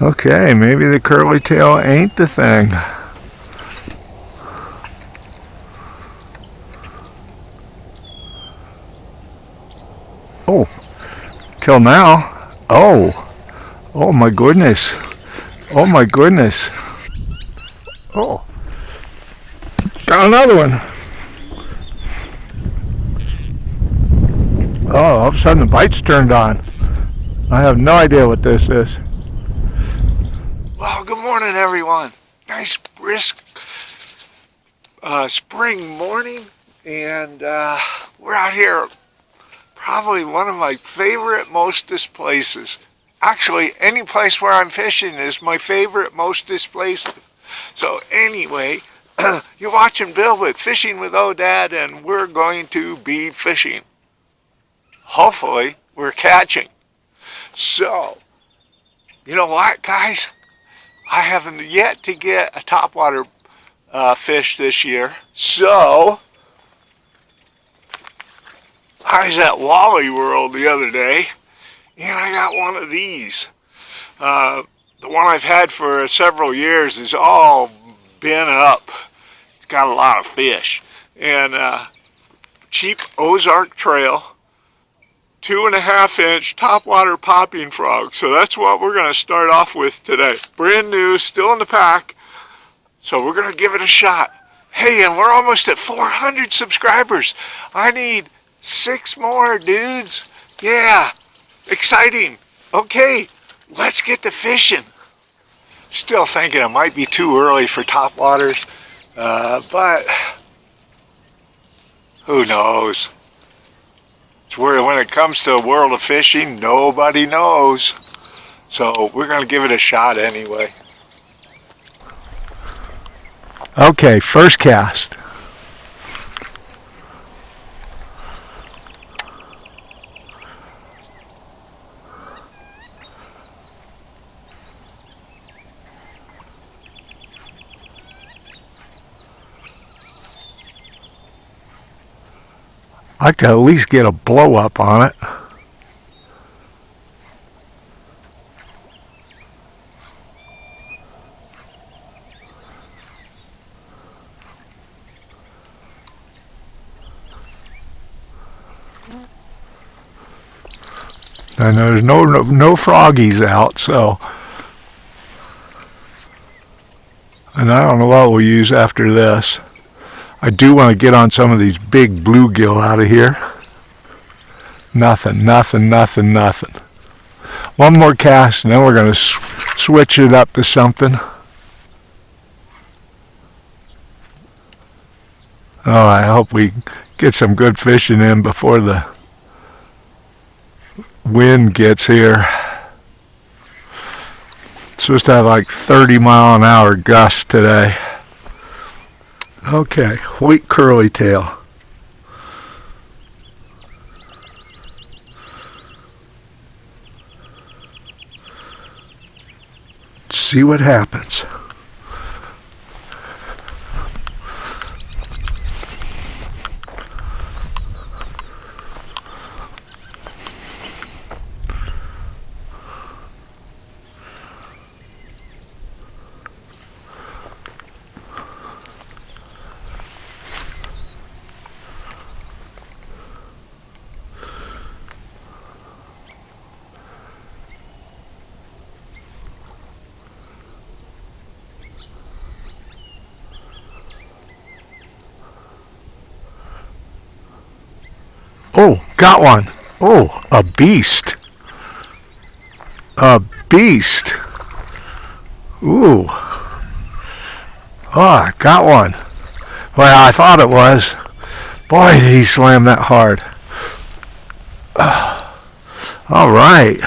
Okay, maybe the curly tail ain't the thing. Oh, till now. Oh my goodness. Oh my goodness. Oh, got another one. Oh, all of a sudden the bite's turned on. I have no idea what this is. Well, good morning, everyone. Nice, brisk spring morning, and we're out here, probably one of my favorite, mostest places. Actually, any place where I'm fishing is my favorite, mostest place. So anyway, you're watching Bill with Fishing with Dad, and we're going to be fishing. Hopefully, we're catching. So, you know what, guys? I haven't yet to get a topwater fish this year. So, I was at Wally World the other day, and I got one of these. The one I've had for several years is all bent up. It's got a lot of fish. And cheap Ozark Trail 2.5-inch topwater popping frog. So that's what we're going to start off with today. Brand new, still in the pack. So we're going to give it a shot. Hey, and we're almost at 400 subscribers. I need 6 more, dudes. Yeah, exciting. Okay, let's get to fishing. Still thinking it might be too early for topwaters, but who knows? It's where when it comes to a world of fishing, nobody knows. So we're going to give it a shot anyway. Okay, first cast. I could at least get a blow up on it. And there's no froggies out, so. And I don't know what we'll use after this. I do want to get on some of these big bluegill out of here. Nothing. One more cast and then we're going to switch it up to something. Oh, I hope we get some good fishing in before the wind gets here. It's supposed to have like 30-mile-an-hour gusts today. Okay, white curly tail. Let's see what happens. Oh, got one. Oh, a beast. A beast. Ooh. Oh, got one. Well, I thought it was. Boy, did he slam that hard. All right.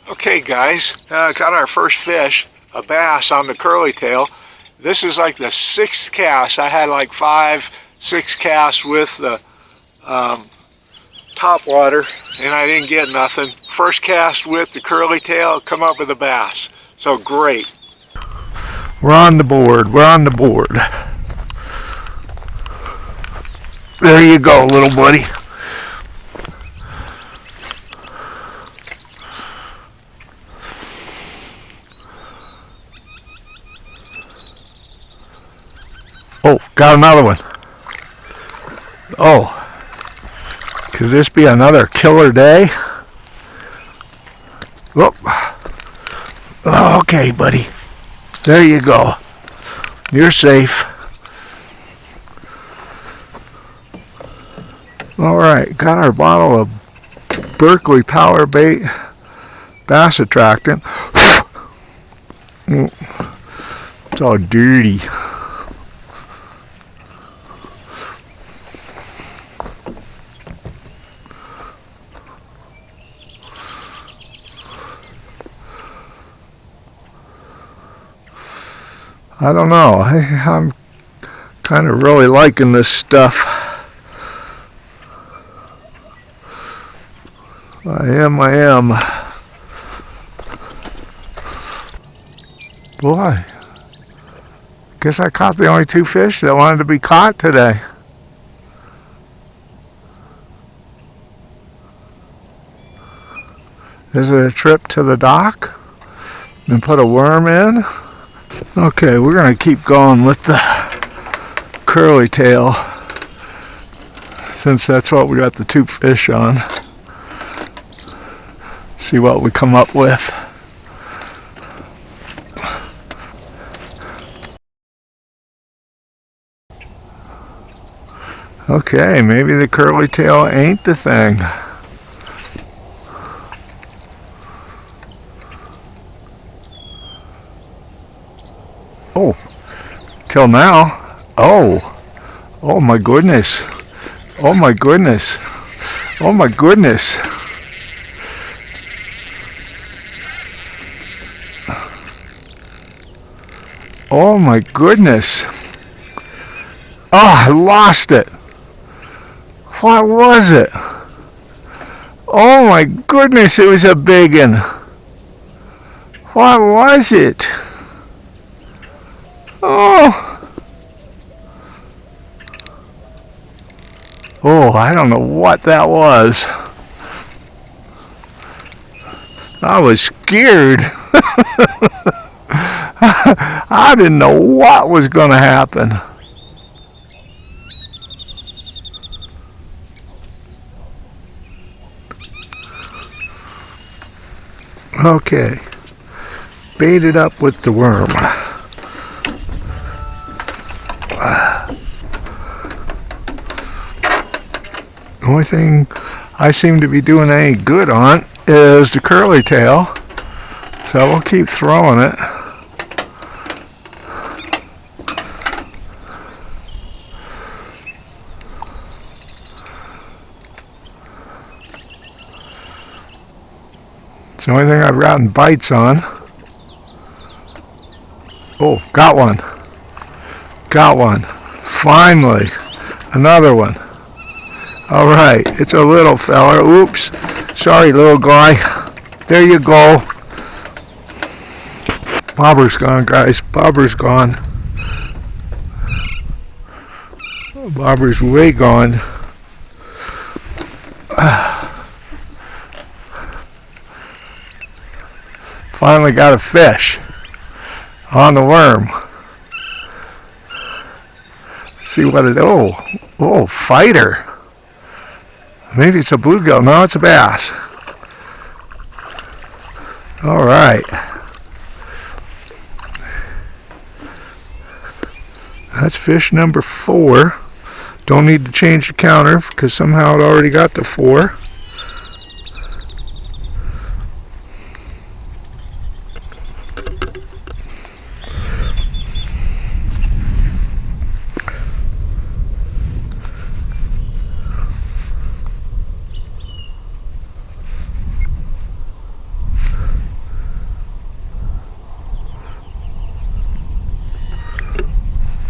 Okay, guys. Got our first fish, a bass on the curly tail. This is like the 6th cast. I had like 5-6 casts with the top water, and I didn't get nothing. First cast with the curly tail, come up with a bass. So great. We're on the board. There you go, little buddy. got another one. Oh, could this be another killer day? Whoop. Oh, okay, buddy. There you go. You're safe. All right, got our bottle of Berkeley Power Bait Bass Attractant. It's all dirty. I don't know. I'm kind of really liking this stuff. I am. Boy, guess I caught the only 2 fish that wanted to be caught today. Is it a trip to the dock and put a worm in? Okay, we're going to keep going with the curly tail since that's what we got the 2 fish on. See what we come up with. Okay, maybe the curly tail ain't the thing. Oh, till now. Oh my goodness. Oh my goodness. Oh my goodness. Oh my goodness. Oh, I lost it. What was it? Oh my goodness, it was a big one. What was it? Oh, I don't know what that was. I was scared. I didn't know what was going to happen. Okay, baited up with the worm. The only thing I seem to be doing any good on is the curly tail, so we'll keep throwing it. It's the only thing I've gotten bites on. Oh, got one. Got one. Finally, another one. All right, it's a little fella. Oops, sorry, little guy. There you go. Bobber's gone, guys. Bobber's gone. Bobber's way gone. Finally got a fish on the worm. See what it, oh, fighter. Maybe it's a bluegill. No, it's a bass. All right. That's fish number 4. Don't need to change the counter because somehow it already got to 4.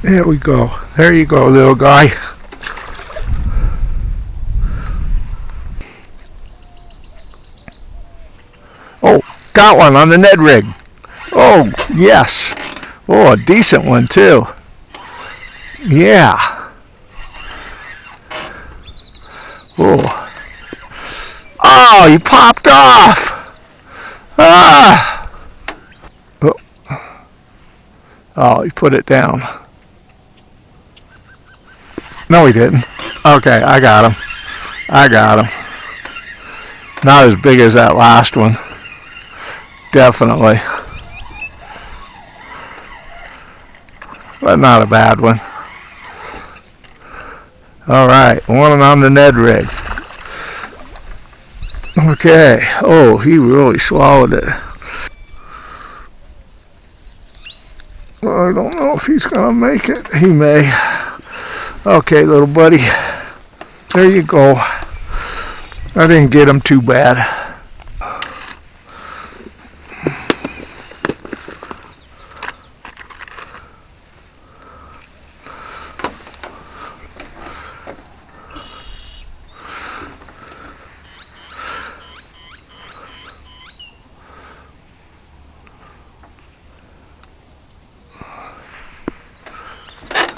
There we go. There you go, little guy. Oh, got one on the Ned rig. Oh, yes. Oh, a decent one, too. Yeah. Oh. Oh, he popped off. Ah. Oh, he put it down. No, he didn't. Okay, I got him. I got him. Not as big as that last one. Definitely. But not a bad one. Alright, one on the Ned rig. Okay. Oh, he really swallowed it. Well, I don't know if he's going to make it. He may. Okay, little buddy. There you go. I didn't get him too bad.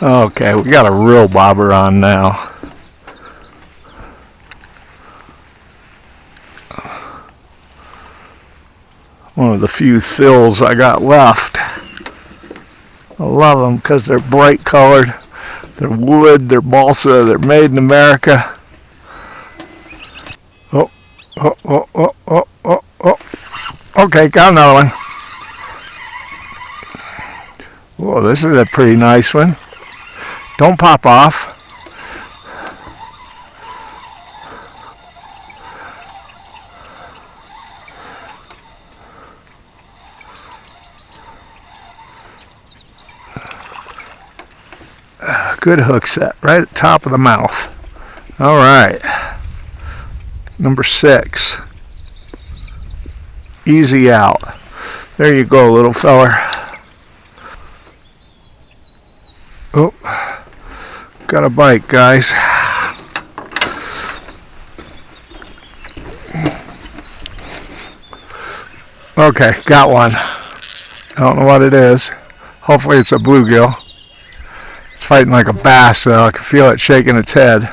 Okay, we got a real bobber on now. One of the few thills I got left. I love them because they're bright colored. They're wood, they're balsa, they're made in America. Oh, oh, oh, oh, oh, oh, oh. Okay, got another one. Whoa, this is a pretty nice one. Don't pop off. Good hook set, right at the top of the mouth. All right. Number 6. Easy out. There you go, little feller. Oh, got a bite, guys. Okay, got one. I don't know what it is. Hopefully it's a bluegill. It's fighting like a bass, though. I can feel it shaking its head.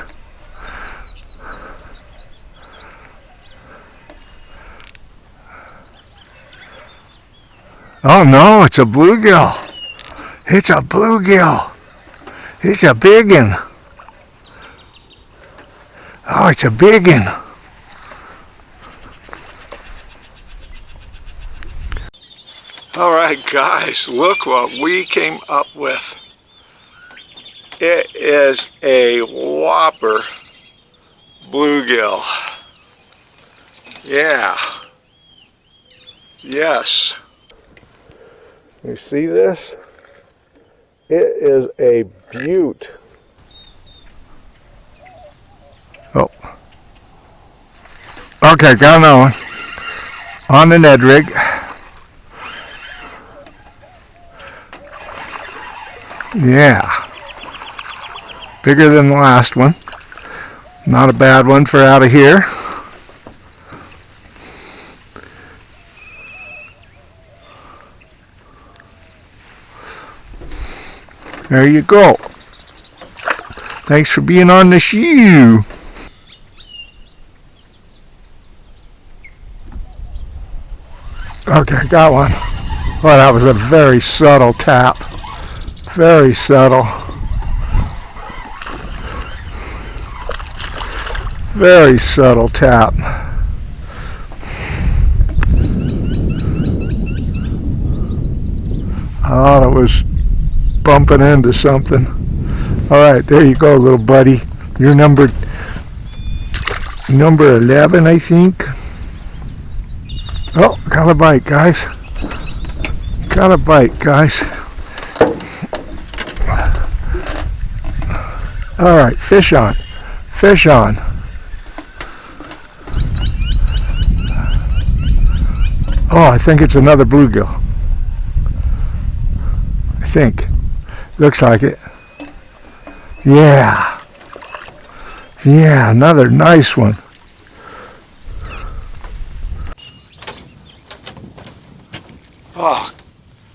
Oh no, it's a bluegill. It's a bluegill. It's a big one. Oh, it's a big one. All right, guys, look what we came up with. It is a whopper bluegill. Yeah. Yes. You see this? It is a beaut. Oh. Okay, got another one. On the Ned rig. Yeah. Bigger than the last one. Not a bad one for out of here. There you go. Thanks for being on the shoe. Okay, got one. Well, that was a very subtle tap. Very subtle. Very subtle tap. Oh, it was bumping into something. Alright, there you go, little buddy. You're number 11, I think. Oh, got a bite, guys. Got a bite, guys. Alright, fish on. Fish on. Oh, I think it's another bluegill. I think. Looks like it. Yeah. Yeah, another nice one. Oh,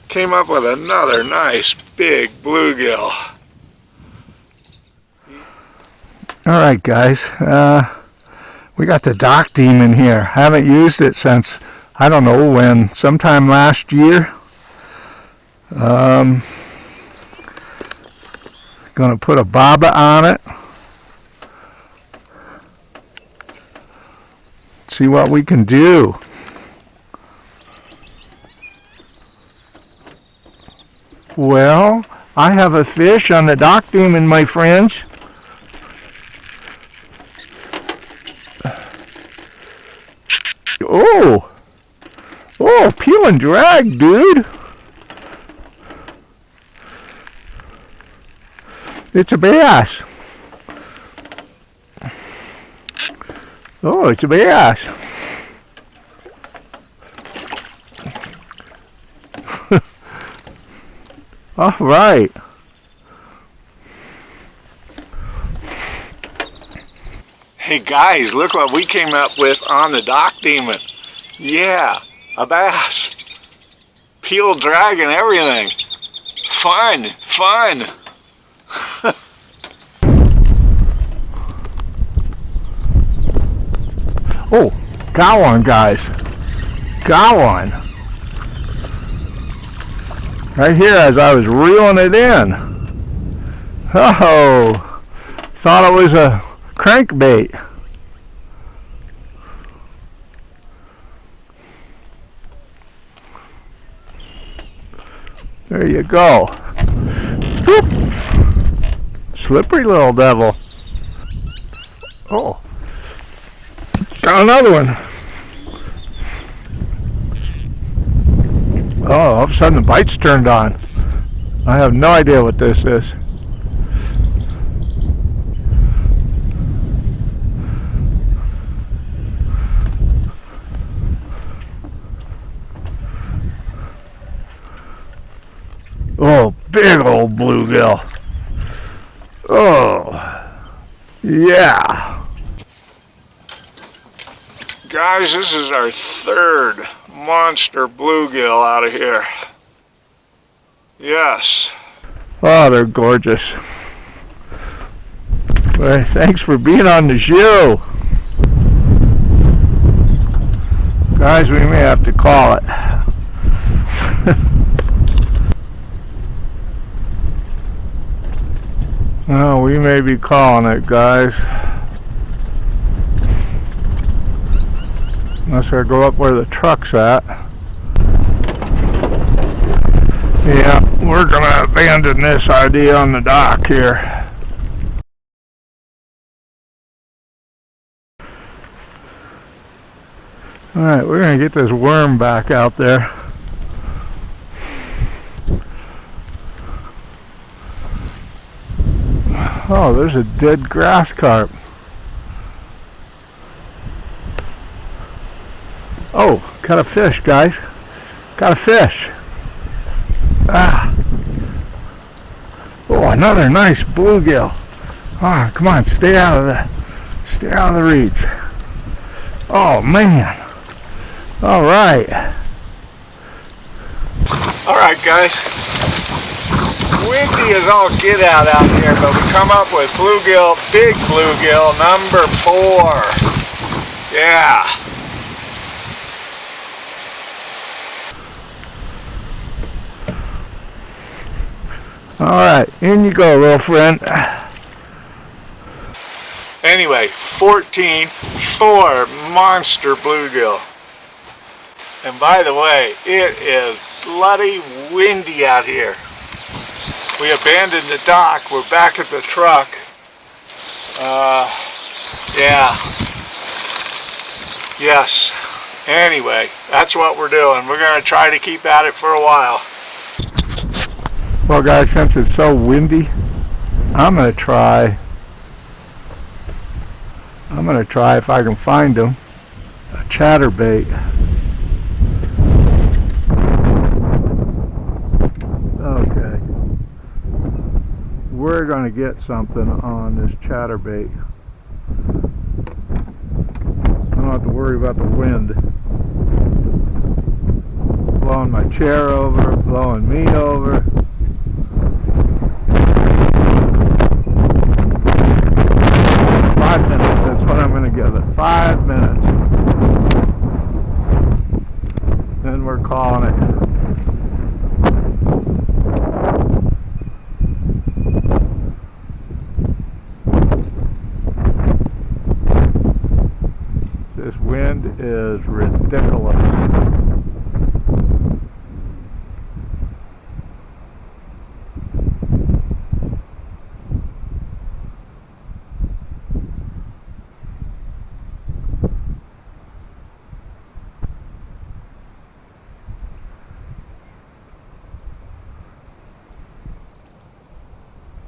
came up with another nice big bluegill. Alright guys, we got the dock demon here. Haven't used it since, I don't know when, sometime last year. Gonna put a bobber on it. See what we can do. Well, I have a fish on the dock demon, my friends. Oh! Oh, peel and drag, dude. It's a bass. Oh, it's a bass. All right. Hey guys, look what we came up with on the dock demon. Yeah, a bass. Peel, drag, and everything. Fun, fun. Oh, got one, guys. Got one. Right here as I was reeling it in. Oh, thought it was a crankbait. There you go. Whoop. Slippery little devil. Oh, got another one. Oh, all of a sudden the bite's turned on. I have no idea what this is. Oh, big old bluegill. Oh, yeah. Guys, this is our third monster bluegill out of here. Yes. Oh, they're gorgeous. Well, thanks for being on the show. Guys, we may have to call it. Oh, we may be calling it, guys. Unless I go up where the truck's at. Yeah, we're gonna abandon this idea on the dock here. Alright, we're gonna get this worm back out there. Oh, there's a dead grass carp. Oh, got a fish, guys. Got a fish. Ah. Oh, another nice bluegill. Ah, come on, stay out of the reeds. Oh man. All right. All right, guys. Windy as all get out here, but we come up with bluegill, big bluegill, number 4. Yeah. Alright, in you go, little friend. Anyway, 14-4 monster bluegill. And by the way, it is bloody windy out here. We abandoned the dock. We're back at the truck. Yeah. Yes. Anyway, that's what we're doing. We're going to try to keep at it for a while. Well, guys, since it's so windy, I'm going to try if I can find them, a chatterbait. Okay. We're going to get something on this chatterbait. I don't have to worry about the wind. Blowing my chair over, blowing me over. 5 minutes, that's what I'm going to give it. 5 minutes. Then we're calling it. wind is ridiculous.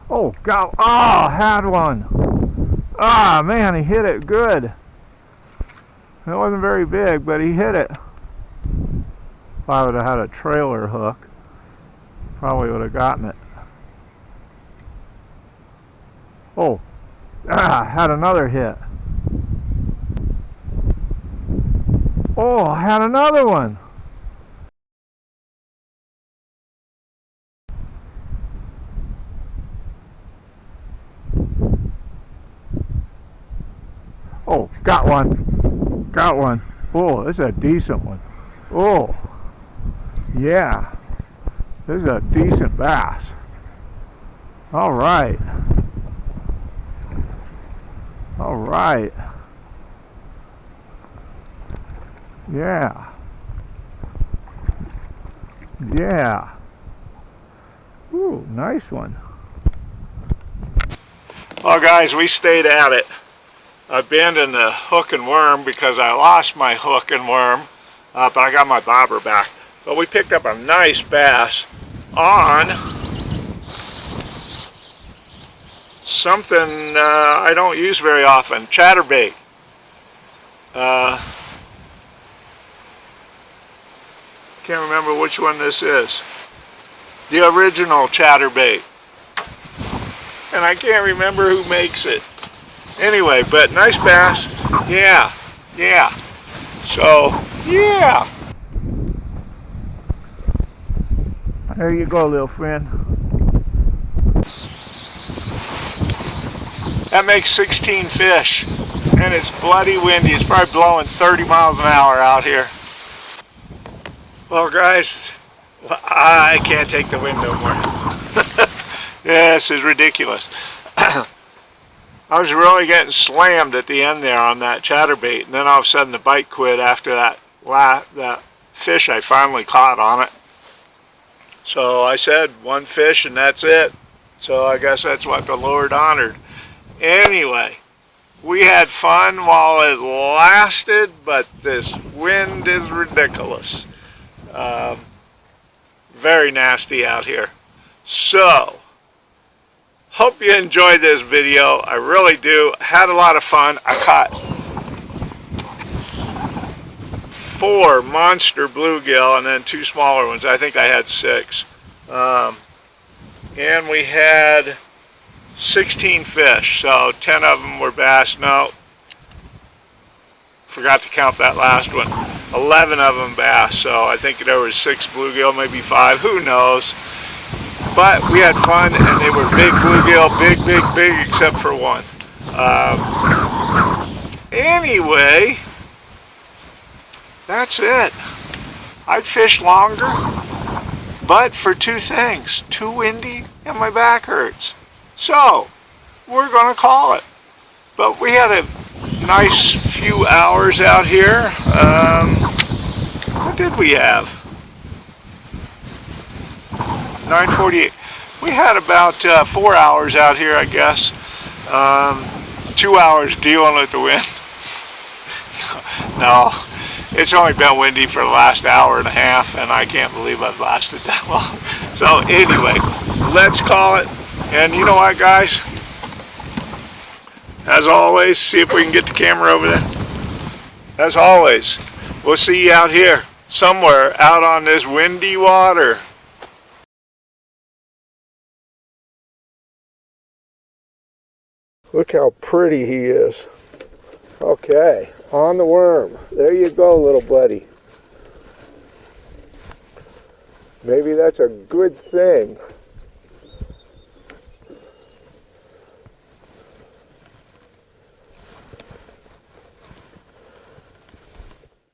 Oh, God. Oh, had one. Ah, man, he hit it good. It wasn't very big, but he hit it. If I would have had a trailer hook, probably would have gotten it. Oh, had another hit. Oh, I had another one. Oh, got one. Got one. Oh, this is a decent one. Oh, yeah. This is a decent bass. All right. All right. Yeah. Yeah. Ooh, nice one. Well, guys, we stayed at it. I abandoned the hook and worm because I lost my hook and worm, but I got my bobber back. But we picked up a nice bass on something I don't use very often, chatterbait. Can't remember which one this is. The original chatterbait. And I can't remember who makes it. Anyway, but nice bass. Yeah, yeah. So, yeah. There you go, little friend. That makes 16 fish. And it's bloody windy. It's probably blowing 30 miles an hour out here. Well, guys, I can't take the wind no more. This is ridiculous. I was really getting slammed at the end there on that chatterbait, and then all of a sudden the bite quit after that fish I finally caught on it. So I said, one fish and that's it. So I guess that's what the Lord honored. Anyway, we had fun while it lasted, but this wind is ridiculous. Very nasty out here. So, hope you enjoyed this video. I really do. Had a lot of fun. I caught 4 monster bluegill and then 2 smaller ones. I think I had 6. And we had 16 fish. So 10 of them were bass. No, forgot to count that last one. 11 of them bass. So I think there was 6 bluegill, maybe 5. Who knows? But we had fun, and they were big bluegill, big, except for one. Anyway, that's it. I'd fish longer, but for 2 things. Too windy, and my back hurts. So, we're going to call it. But we had a nice few hours out here. What did we have? 9:48. We had about 4 hours out here, I guess. 2 hours dealing with the wind. No, it's only been windy for the last hour and a half, and I can't believe I've lasted that long. So anyway, let's call it. And you know what, guys? As always, see if we can get the camera over there. As always, we'll see you out here, somewhere out on this windy water. Look how pretty he is. Okay, on the worm. There you go, little buddy. Maybe that's a good thing.